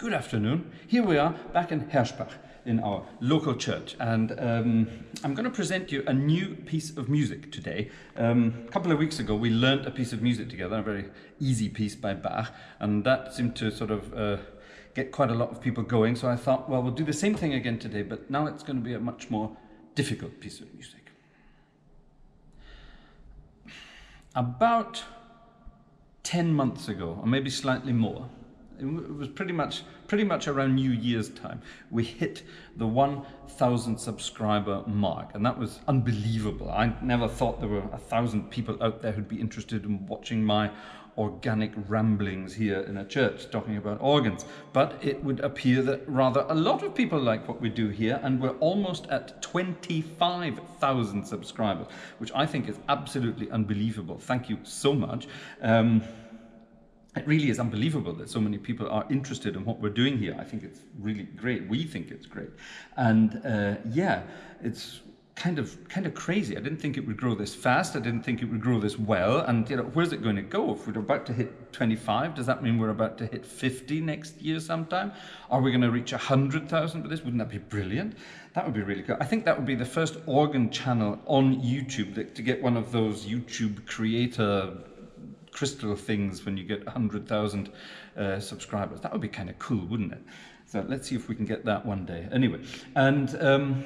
Good afternoon. Here we are back in Herschbach in our local church, and I'm going to present you a new piece of music today. A couple of weeks ago we learnt a piece of music together, a very easy piece by Bach, and that seemed to sort of get quite a lot of people going, so I thought, well, we'll do the same thing again today, but now it's going to be a much more difficult piece of music. About 10 months ago, or maybe slightly more, it was pretty much around New Year's time, we hit the 1,000 subscriber mark, and that was unbelievable. I never thought there were 1,000 people out there who'd be interested in watching my organic ramblings here in a church talking about organs. But it would appear that rather a lot of people like what we do here, and we're almost at 25,000 subscribers, which I think is absolutely unbelievable. Thank you so much. It really is unbelievable that so many people are interested in what we're doing here. I think it's really great. We think it's great. And yeah, it's kind of crazy. I didn't think it would grow this fast. I didn't think it would grow this well. And you know, where's it going to go? If we're about to hit 25, does that mean we're about to hit 50 next year sometime? Are we going to reach 100,000 with this? Wouldn't that be brilliant? That would be really cool. I think that would be the first organ channel on YouTube to get one of those YouTube creator crystal things when you get 100,000 subscribers. That would be kind of cool, wouldn't it? So let's see if we can get that one day. Anyway, and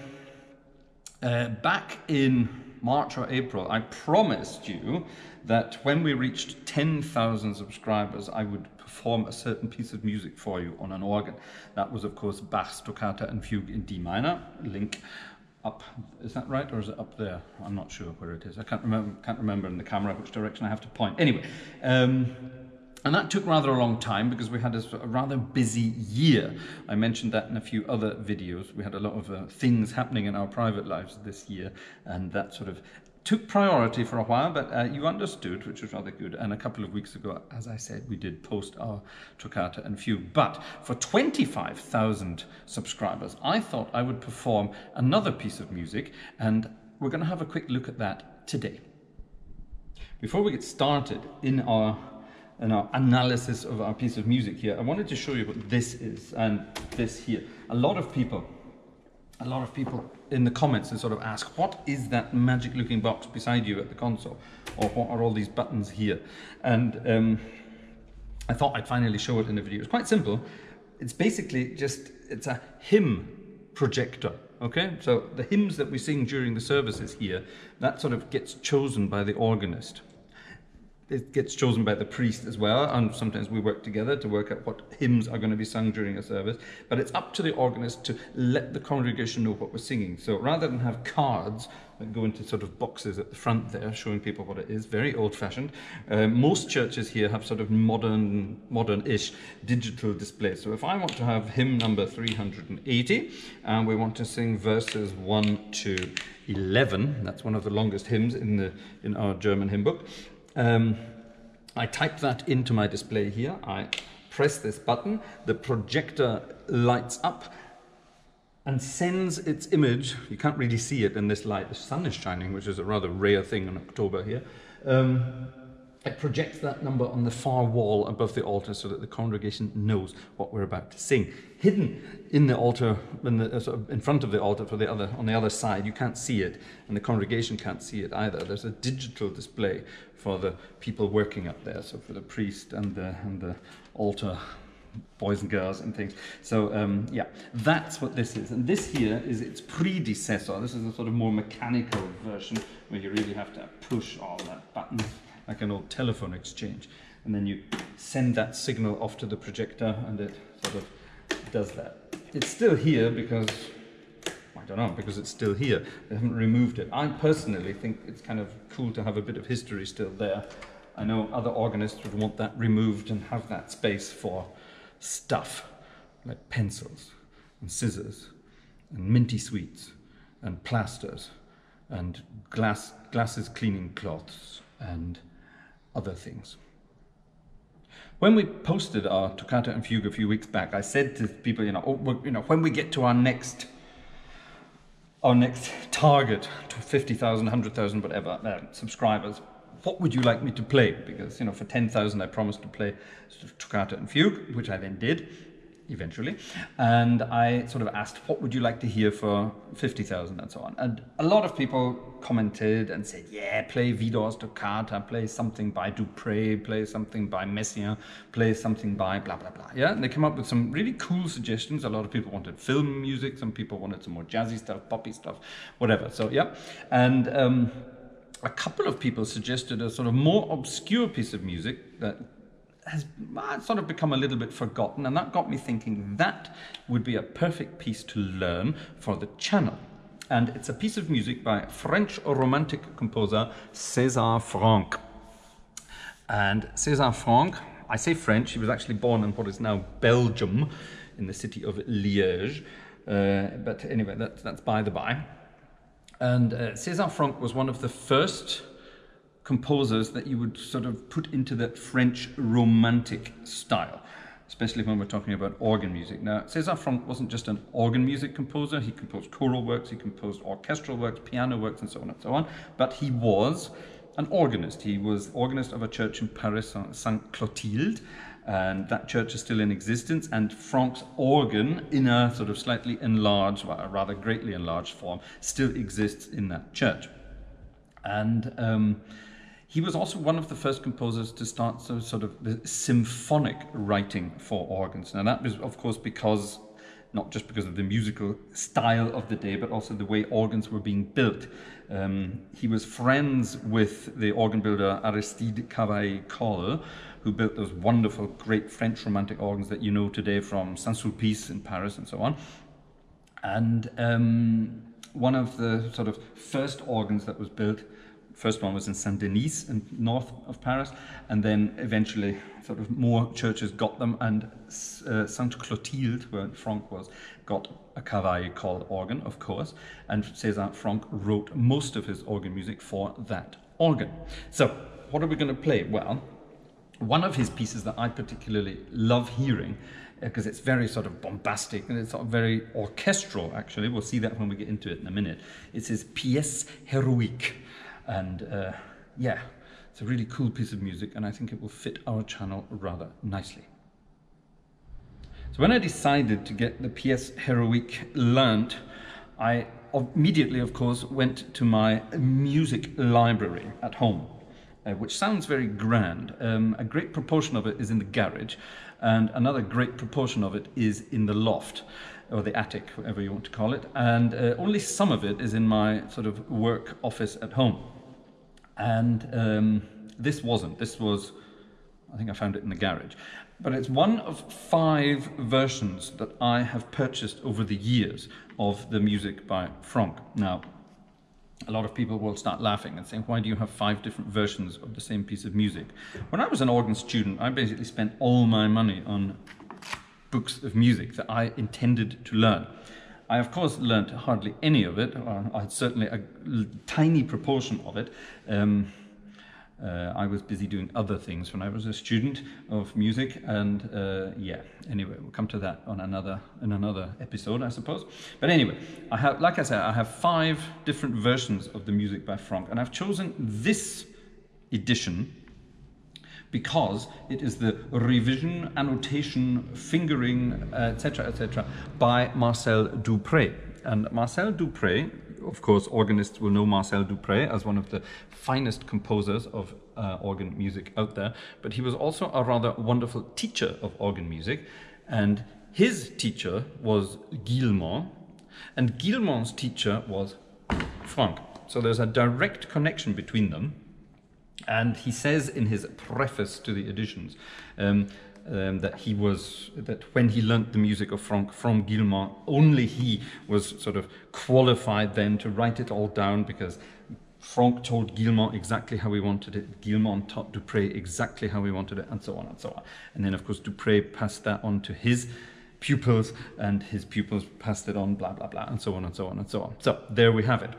back in March or April, I promised you that when we reached 10,000 subscribers, I would perform a certain piece of music for you on an organ. That was, of course, Bach's Toccata and Fugue in D minor. Link up, is that right, or is it up there? I'm not sure where it is. I can't remember in the camera which direction I have to point. Anyway, and that took rather a long time because we had a rather busy year. I mentioned that in a few other videos. We had a lot of things happening in our private lives this year, and that sort of took priority for a while, but you understood, which was rather good. And a couple of weeks ago, as I said, we did post our Toccata and Fugue. But for 25,000 subscribers, I thought I would perform another piece of music, and we're going to have a quick look at that today. Before we get started in our analysis of our piece of music here, I wanted to show you what this is and this here. A lot of people in the comments and sort of ask, what is that magic looking box beside you at the console? Or what are all these buttons here? And I thought I'd finally show it in a video. It's quite simple. It's basically just, it's a hymn projector. Okay, so the hymns that we sing during the services here, that sort of gets chosen by the organist. It gets chosen by the priest as well, and sometimes we work together to work out what hymns are going to be sung during a service. But it's up to the organist to let the congregation know what we're singing. So rather than have cards that go into sort of boxes at the front there, showing people what it is, very old-fashioned, most churches here have sort of modern-ish digital displays. So if I want to have hymn number 380, and we want to sing verses 1 to 11, that's one of the longest hymns in our German hymn book. I type that into my display here. I press this button, the projector lights up and sends its image. You can't really see it in this light. The sun is shining, which is a rather rare thing in October here. It projects that number on the far wall above the altar so that the congregation knows what we're about to sing. Hidden in the altar, in front of the altar on the other side, you can't see it, and the congregation can't see it either. There's a digital display for the people working up there, so for the priest and the altar boys and girls and things. So yeah, that's what this is. And this here is its predecessor. This is a sort of more mechanical version where you really have to push all that buttons, like an old telephone exchange, and then you send that signal off to the projector and it sort of does that. It's still here because, I don't know, because it's still here. They haven't removed it. I personally think it's kind of cool to have a bit of history still there. I know other organists would want that removed and have that space for stuff like pencils and scissors and minty sweets and plasters and glasses cleaning cloths and other things. When we posted our Toccata and Fugue a few weeks back, I said to people, when we get to our next target, to 50,000, 100,000, whatever, subscribers, what would you like me to play? Because, for 10,000 I promised to play sort of Toccata and Fugue, which I then did. eventually, and I sort of asked, what would you like to hear for 50,000 and so on. And a lot of people commented and said, yeah, play Vidor's Toccata, play something by Dupré, play something by Messiaen, play something by blah, blah, blah. Yeah, and they came up with some really cool suggestions. A lot of people wanted film music, some people wanted some more jazzy stuff, poppy stuff, whatever. So, yeah, and a couple of people suggested a sort of more obscure piece of music that has sort of become a little bit forgotten, and that got me thinking that would be a perfect piece to learn for the channel. And it's a piece of music by French romantic composer César Franck. And César Franck, I say French, he was actually born in what is now Belgium, in the city of Liège. But anyway, that's by the by. And César Franck was one of the first composers that you would sort of put into that French romantic style, especially when we're talking about organ music. Now, César Franck wasn't just an organ music composer, he composed choral works, he composed orchestral works, piano works, and so on and so on, but he was an organist. He was organist of a church in Paris, Saint Clotilde, and that church is still in existence, and Franck's organ, in a sort of slightly enlarged, well, a rather greatly enlarged form, still exists in that church. And he was also one of the first composers to start sort of the symphonic writing for organs. Now that was, of course, because, not just because of the musical style of the day, but also the way organs were being built. He was friends with the organ builder Aristide Cavaillé-Coll, who built those wonderful, great French romantic organs that you know today from Saint-Sulpice in Paris and so on. And one of the sort of first organs that was built, first one was in Saint-Denis, in north of Paris, and then eventually sort of more churches got them, and Saint Clotilde, where Franck was, got a Cavaillé-Coll organ, of course, and César Franck wrote most of his organ music for that organ. So, what are we going to play? Well, one of his pieces that I particularly love hearing, because it's very sort of bombastic and it's sort of very orchestral, actually, we'll see that when we get into it in a minute, it's his Pièce, Héroïque. And yeah, it's a really cool piece of music, and I think it will fit our channel rather nicely. So when I decided to get the Pièce Héroïque learnt, I immediately, of course, went to my music library at home, which sounds very grand. A great proportion of it is in the garage, and another great proportion of it is in the loft, or the attic, whatever you want to call it, and only some of it is in my sort of work office at home. And this was, I think I found it in the garage, but it's one of 5 versions that I have purchased over the years of the music by Franck. Now, a lot of people will start laughing and saying, why do you have 5 different versions of the same piece of music? When I was an organ student, I basically spent all my money on books of music that I intended to learn. I, of course, learnt hardly any of it, or I had certainly a tiny proportion of it. I was busy doing other things when I was a student of music, and yeah, anyway, we'll come to that on in another episode, I suppose. But anyway, I have, like I said, I have 5 different versions of the music by Franck, and I've chosen this edition because it is the revision, annotation, fingering, etc., by Marcel Dupré. And Marcel Dupré, of course, organists will know Marcel Dupré as one of the finest composers of organ music out there, but he was also a rather wonderful teacher of organ music, and his teacher was Guillemot, and Guillemont's teacher was Franck. So there's a direct connection between them. And he says in his preface to the editions that when he learnt the music of Franck from Guillemot, only he was sort of qualified then to write it all down, because Franck told Guillemot exactly how he wanted it, Guillemot taught Dupré exactly how he wanted it, and so on and so on. And then, of course, Dupré passed that on to his pupils, and his pupils passed it on, blah, blah, blah, and so on and so on and so on. So there we have it.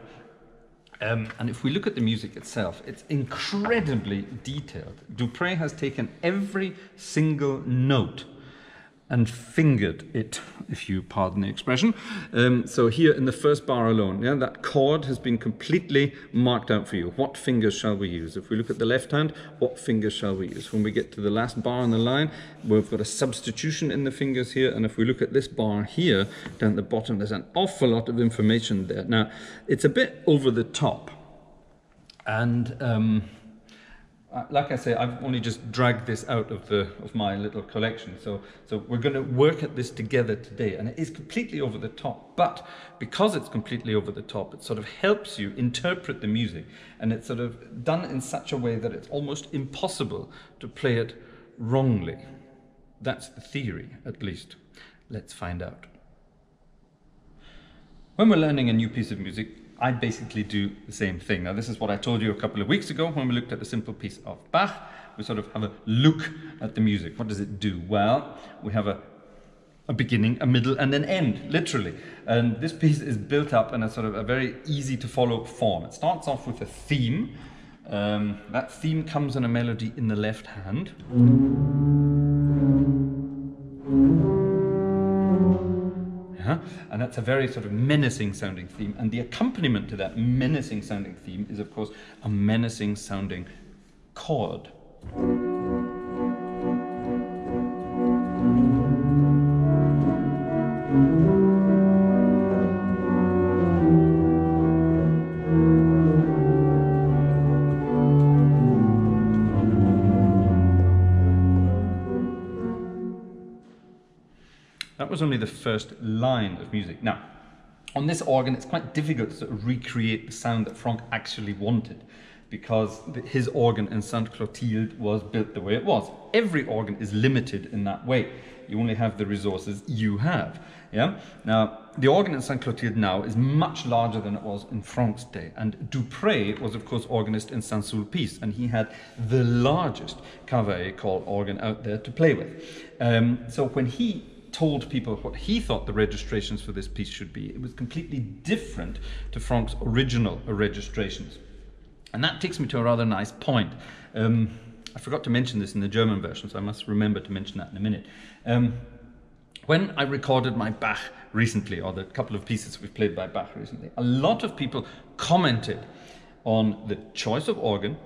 And if we look at the music itself, it's incredibly detailed. Dupré has taken every single note and fingered it, if you pardon the expression. So here in the first bar alone, yeah, that chord has been completely marked out for you. What fingers shall we use? If we look at the left hand, what fingers shall we use? When we get to the last bar on the line, we've got a substitution in the fingers here, and if we look at this bar here, down at the bottom, there's an awful lot of information there. Now, it's a bit over the top, and like I say, I've only just dragged this out of my little collection. So we're going to work at this together today, and it is completely over the top. But because it's completely over the top, it sort of helps you interpret the music, and it's sort of done in such a way that it's almost impossible to play it wrongly. That's the theory, at least. Let's find out. When we're learning a new piece of music, I basically do the same thing. Now, this is what I told you a couple of weeks ago when we looked at the simple piece of Bach. We sort of have a look at the music. What does it do? Well, we have a beginning, a middle, and an end, literally. And this piece is built up in a sort of a very easy to follow form. It starts off with a theme. That theme comes in a melody in the left hand. And that's a very sort of menacing sounding theme, and the accompaniment to that menacing sounding theme is of course a menacing sounding chord. That was only the first line of music. Now, on this organ, it's quite difficult to sort of recreate the sound that Franck actually wanted, because his organ in Sainte Clotilde was built the way it was. Every organ is limited in that way. You only have the resources you have. Yeah. Now, the organ in Sainte Clotilde now is much larger than it was in Franck's day, and Dupré was, of course, organist in Saint-Sulpice, and he had the largest Cavaillé-call organ out there to play with. So when he told people what he thought the registrations for this piece should be, it was completely different to Franck's original registrations. And that takes me to a rather nice point. I forgot to mention this in the German version, so I must remember to mention that in a minute. When I recorded my Bach recently, or the couple of pieces we've played by Bach recently, a lot of people commented on the choice of organ,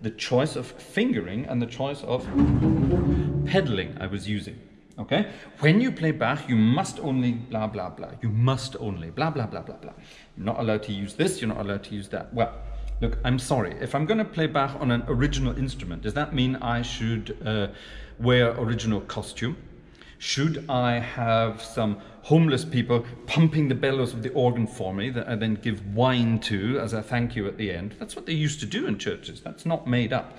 the choice of fingering, and the choice of pedaling I was using. Okay? When you play Bach, you must only blah, blah, blah. You must only blah, blah, blah, blah, blah. You're not allowed to use this, you're not allowed to use that. Well, look, I'm sorry. If I'm going to play Bach on an original instrument, does that mean I should wear original costume? Should I have some homeless people pumping the bellows of the organ for me that I then give wine to as a thank you at the end? That's what they used to do in churches. That's not made up.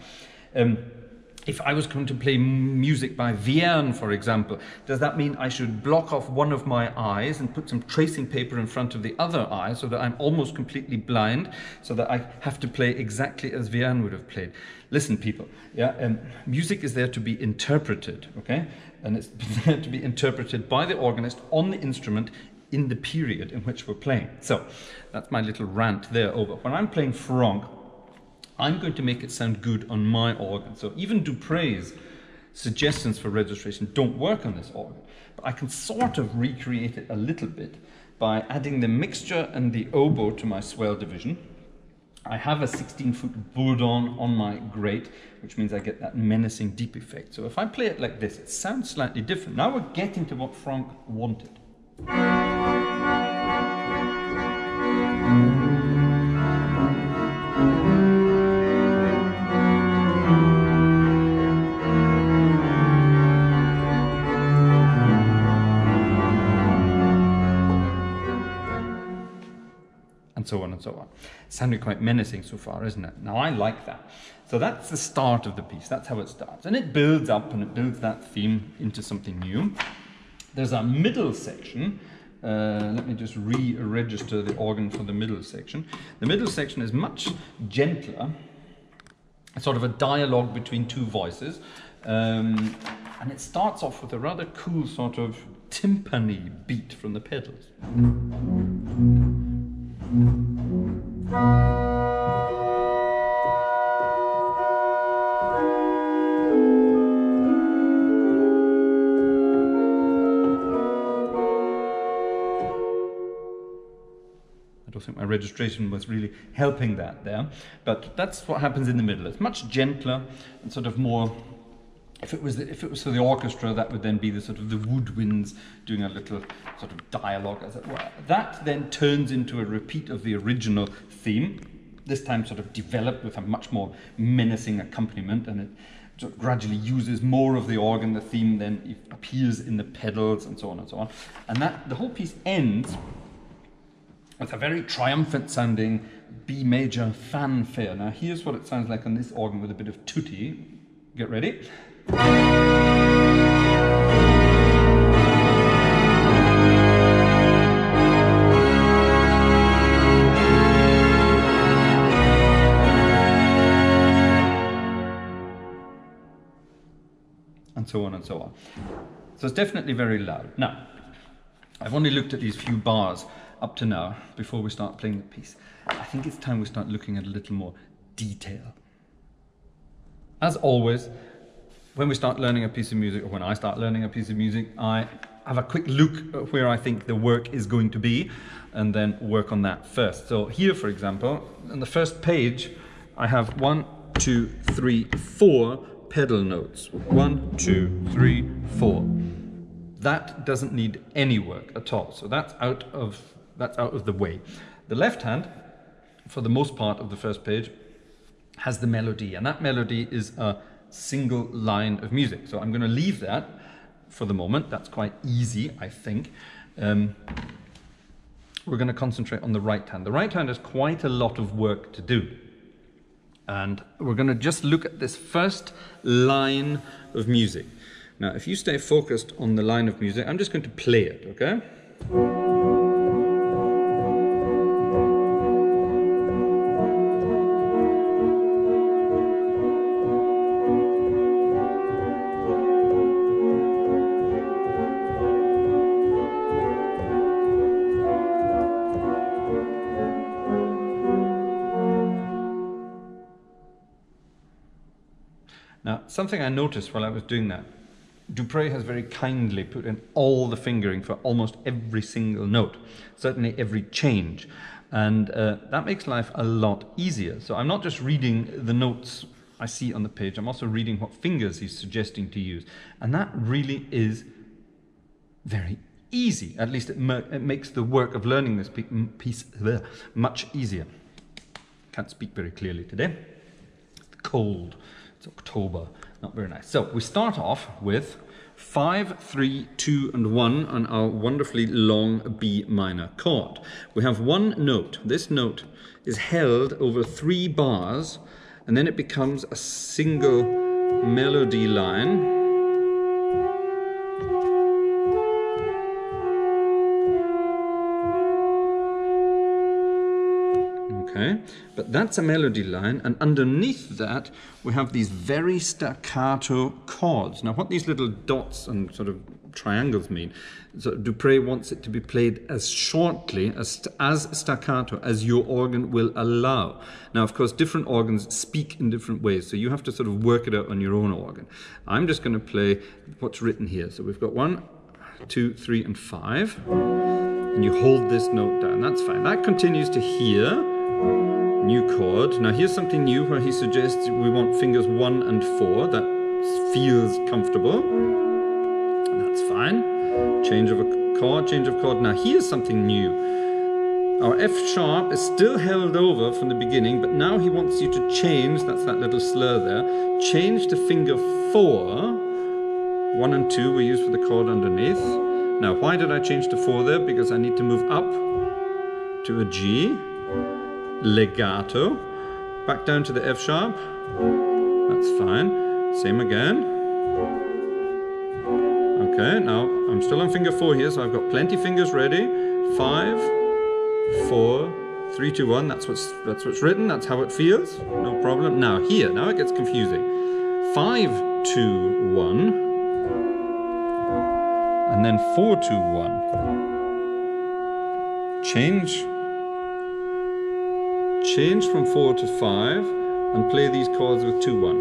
If I was going to play music by Vierne, for example, does that mean I should block off one of my eyes and put some tracing paper in front of the other eye so that I'm almost completely blind, so that I have to play exactly as Vierne would have played? Listen, people, yeah, music is there to be interpreted, okay? And it's there to be interpreted by the organist on the instrument in the period in which we're playing. So that's my little rant there over. When I'm playing Franck, I'm going to make it sound good on my organ. So even Dupré's suggestions for registration don't work on this organ. But I can sort of recreate it a little bit by adding the mixture and the oboe to my swell division. I have a 16-foot bourdon on my grate, which means I get that menacing deep effect. So if I play it like this, it sounds slightly different. Now we're getting to what Franck wanted. And so on and so on. Sounding quite menacing so far, isn't it? Now, I like that. So that's the start of the piece. That's how it starts. And it builds up, and it builds that theme into something new. There's a middle section. Let me just re-register the organ for the middle section. The middle section is much gentler. It's sort of a dialogue between two voices. And it starts off with a rather cool sort of timpani beat from the pedals. I don't think my registration was really helping that there, but that's what happens in the middle. It's much gentler and sort of more. If it was for the orchestra, that would then be the sort of the woodwinds doing a little sort of dialogue, as it were. That then turns into a repeat of the original theme, this time sort of developed with a much more menacing accompaniment, and it sort of gradually uses more of the organ. The theme then appears in the pedals and so on and so on. And that the whole piece ends with a very triumphant sounding B major fanfare. Now here's what it sounds like on this organ with a bit of tutti. Get ready. And so on and so on. So it's definitely very loud. Now, I've only looked at these few bars up to now before we start playing the piece. I think it's time we start looking at a little more detail. As always, when we start learning a piece of music, or when I start learning a piece of music, I have a quick look at where I think the work is going to be and then work on that first. So here, for example, on the first page, I have 1, 2, 3, 4 pedal notes. 1, 2, 3, 4. That doesn't need any work at all. So that's out of the way. The left hand, for the most part of the first page, has the melody, and that melody is a single line of music. So I'm going to leave that for the moment. That's quite easy, I think. We're going to concentrate on the right hand. The right hand has quite a lot of work to do. And we're going to just look at this first line of music. Now, if you stay focused on the line of music, I'm just going to play it, okay? Now, something I noticed while I was doing that, Dupré has very kindly put in all the fingering for almost every single note, certainly every change, and that makes life a lot easier. So I'm not just reading the notes I see on the page, I'm also reading what fingers he's suggesting to use, and that really is very easy. At least it makes the work of learning this piece much easier. Can't speak very clearly today. It's cold. It's October, not very nice. So we start off with 5, 3, 2 and 1 on our wonderfully long B minor chord. We have one note. This note is held over 3 bars, and then it becomes a single melody line. Okay, but that's a melody line, and underneath that we have these very staccato chords. Now what these little dots and sort of triangles mean, so Dupré wants it to be played as shortly, as staccato as your organ will allow. Now of course different organs speak in different ways, so you have to sort of work it out on your own organ. I'm just going to play what's written here. So we've got 1, 2, 3 and 5, and you hold this note down, that's fine. That continues to here. New chord. Now here's something new where he suggests we want fingers 1 and 4. That feels comfortable. That's fine. Change of a chord, change of chord. Now here's something new. Our F sharp is still held over from the beginning, but now he wants you to change, that's that little slur there, change to finger 4. 1 and 2 we use for the chord underneath. Now why did I change to 4 there? Because I need to move up to a G. Legato, back down to the F sharp, that's fine, same again. Okay, now I'm still on finger 4 here, so I've got plenty fingers ready. 5, 4, 3, 2, 1, that's what's written, that's how it feels, no problem. Now here, now it gets confusing. 5, 2, 1, and then 4, 2, 1. Change from 4 to 5 and play these chords with 2, 1.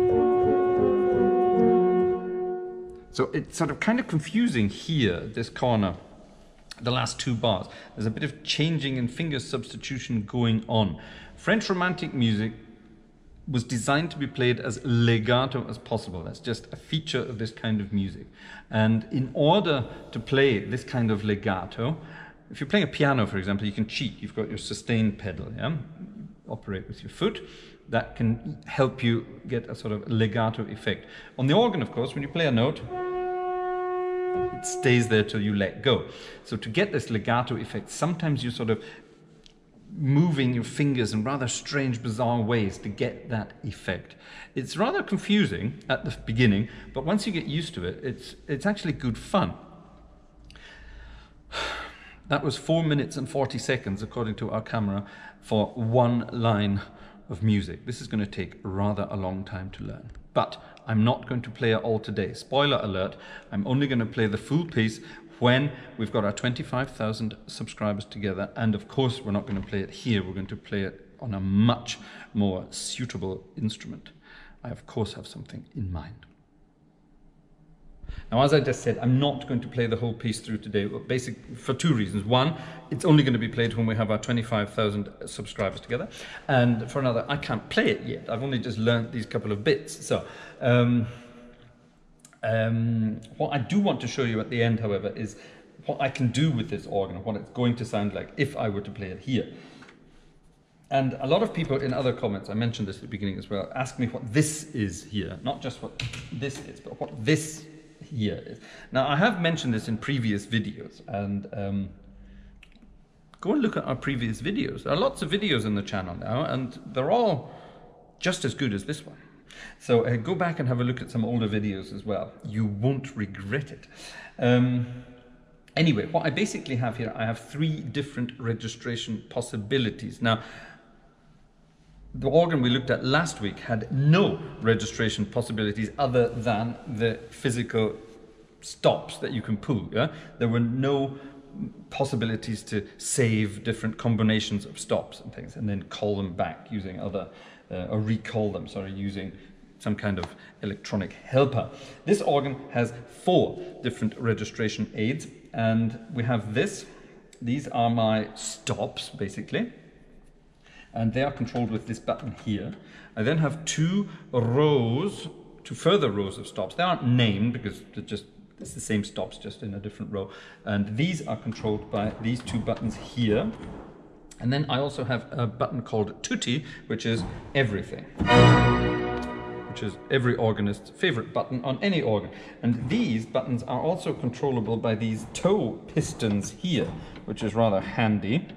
So it's sort of kind of confusing here, this corner, the last two bars. There's a bit of changing and finger substitution going on. French Romantic music was designed to be played as legato as possible. That's just a feature of this kind of music. And in order to play this kind of legato, if you're playing a piano, for example, you can cheat. You've got your sustain pedal, yeah? You operate with your foot. That can help you get a sort of legato effect. On the organ, of course, when you play a note, it stays there till you let go. So to get this legato effect, sometimes you sort of moving your fingers in rather strange, bizarre ways to get that effect. It's rather confusing at the beginning, but once you get used to it, it's actually good fun. That was 4 minutes and 40 seconds, according to our camera, for one line of music. This is going to take rather a long time to learn. But I'm not going to play it all today. Spoiler alert, I'm only going to play the full piece when we've got our 25,000 subscribers together. And of course, we're not going to play it here. We're going to play it on a much more suitable instrument. I, of course, have something in mind. Now, as I just said, I'm not going to play the whole piece through today, for two reasons. One, it's only going to be played when we have our 25,000 subscribers together. And for another, I can't play it yet. I've only just learned these couple of bits. So, what I do want to show you at the end, however, is what I can do with this organ, and what it's going to sound like if I were to play it here. And a lot of people in other comments, I mentioned this at the beginning as well, ask me what this is here. Not just what this is, but what this here is. Now, I have mentioned this in previous videos, and go and look at our previous videos. There are lots of videos on the channel now, and they're all just as good as this one. So go back and have a look at some older videos as well. You won't regret it. Anyway, what I basically have here, I have 3 different registration possibilities. Now, the organ we looked at last week had no registration possibilities other than the physical stops that you can pull. Yeah? There were no possibilities to save different combinations of stops and things and then call them back using other, or recall them, sorry, using some kind of electronic helper. This organ has 4 different registration aids, and we have this. These are my stops, basically. And they are controlled with this button here. I then have 2 further rows of stops. They aren't named because it's the same stops, just in a different row. And these are controlled by these 2 buttons here. And then I also have a button called Tutti, which is everything, which is every organist's favorite button on any organ. And these buttons are also controllable by these toe pistons here, which is rather handy.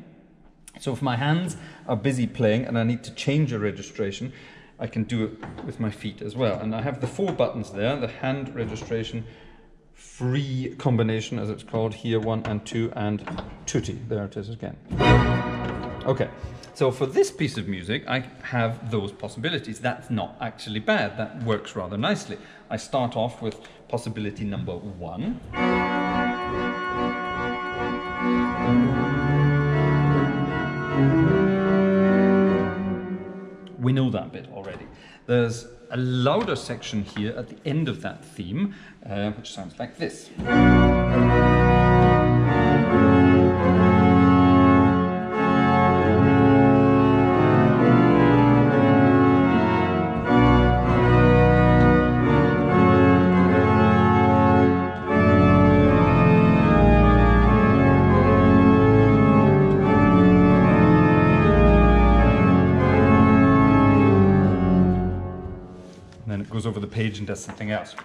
So if my hands are busy playing and I need to change a registration, I can do it with my feet as well. And I have the 4 buttons there, the hand registration, free combination as it's called here, 1 and 2, and Tutti. There it is again. Okay, so for this piece of music, I have those possibilities. That's not actually bad. That works rather nicely. I start off with possibility number 1. We know that bit already. There's a louder section here at the end of that theme, which sounds like this. Over the page and does something else.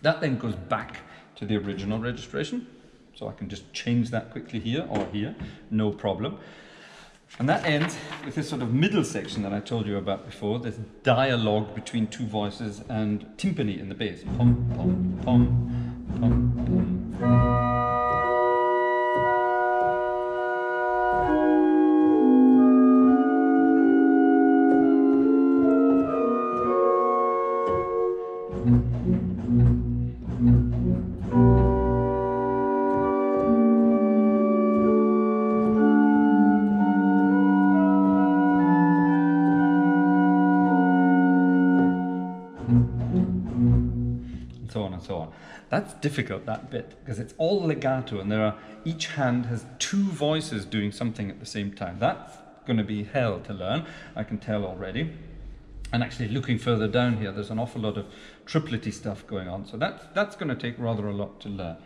That then goes back to the original registration, so I can just change that quickly here or here, no problem. And that ends with this sort of middle section that I told you about before, this dialogue between 2 voices and timpani in the bass. Pom, pom, pom, pom, pom. and so on. That's difficult, that bit, because it's all legato and each hand has two voices doing something at the same time. That's going to be hell to learn, I can tell already. And actually looking further down here, there's an awful lot of triplety stuff going on. So that's going to take rather a lot to learn.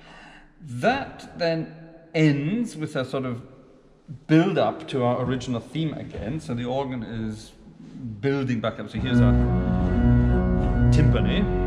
That then ends with a sort of build up to our original theme again. So the organ is building back up. So here's our timpani.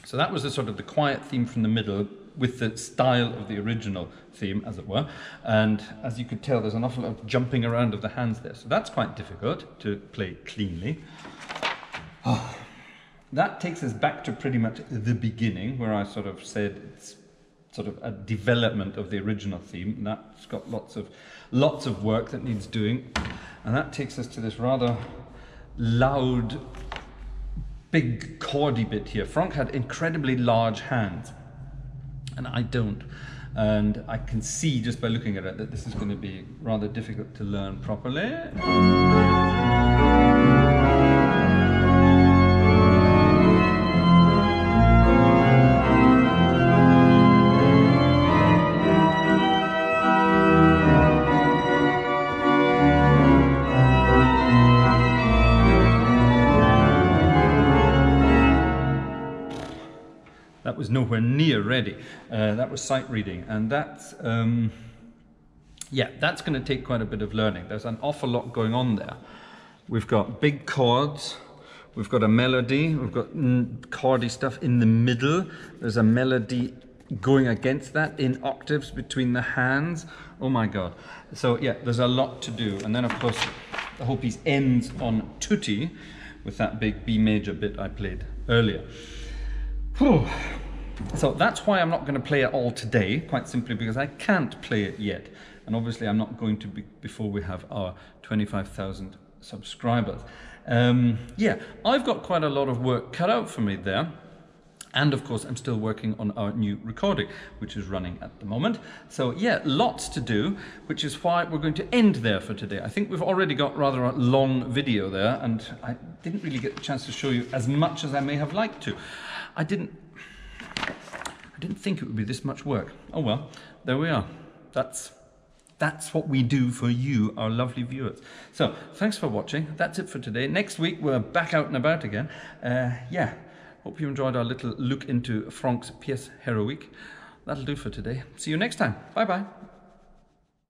So that was the sort of the quiet theme from the middle with the style of the original theme, as it were. And as you could tell, there's an awful lot of jumping around of the hands there. So that's quite difficult to play cleanly. Oh, that takes us back to pretty much the beginning, where I sort of said it's sort of a development of the original theme. And that's got lots of work that needs doing. And that takes us to this rather loud, big chordy bit here. Franck had incredibly large hands, and I don't. And I can see just by looking at it that this is going to be rather difficult to learn properly. That was nowhere near ready. That was sight reading, and that's yeah, that's going to take quite a bit of learning. There's an awful lot going on there. We've got big chords, we've got a melody, we've got chordy stuff in the middle. There's a melody going against that in octaves between the hands. Oh my God! So yeah, there's a lot to do. And then of course the whole piece ends on tutti with that big B major bit I played earlier. Whew. So that's why I'm not going to play it all today, quite simply because I can't play it yet. And obviously I'm not going to before we have our 25,000 subscribers. Yeah, I've got quite a lot of work cut out for me there. And of course I'm still working on our new recording, which is running at the moment. So yeah, lots to do, which is why we're going to end there for today. I think we've already got rather a long video there, and I didn't really get the chance to show you as much as I may have liked to. I didn't think it would be this much work. Oh well, there we are. That's what we do for you, our lovely viewers. So, thanks for watching. That's it for today. Next week, we're back out and about again. Yeah, hope you enjoyed our little look into Franck's Pièce, Héroïque. That'll do for today. See you next time. Bye-bye.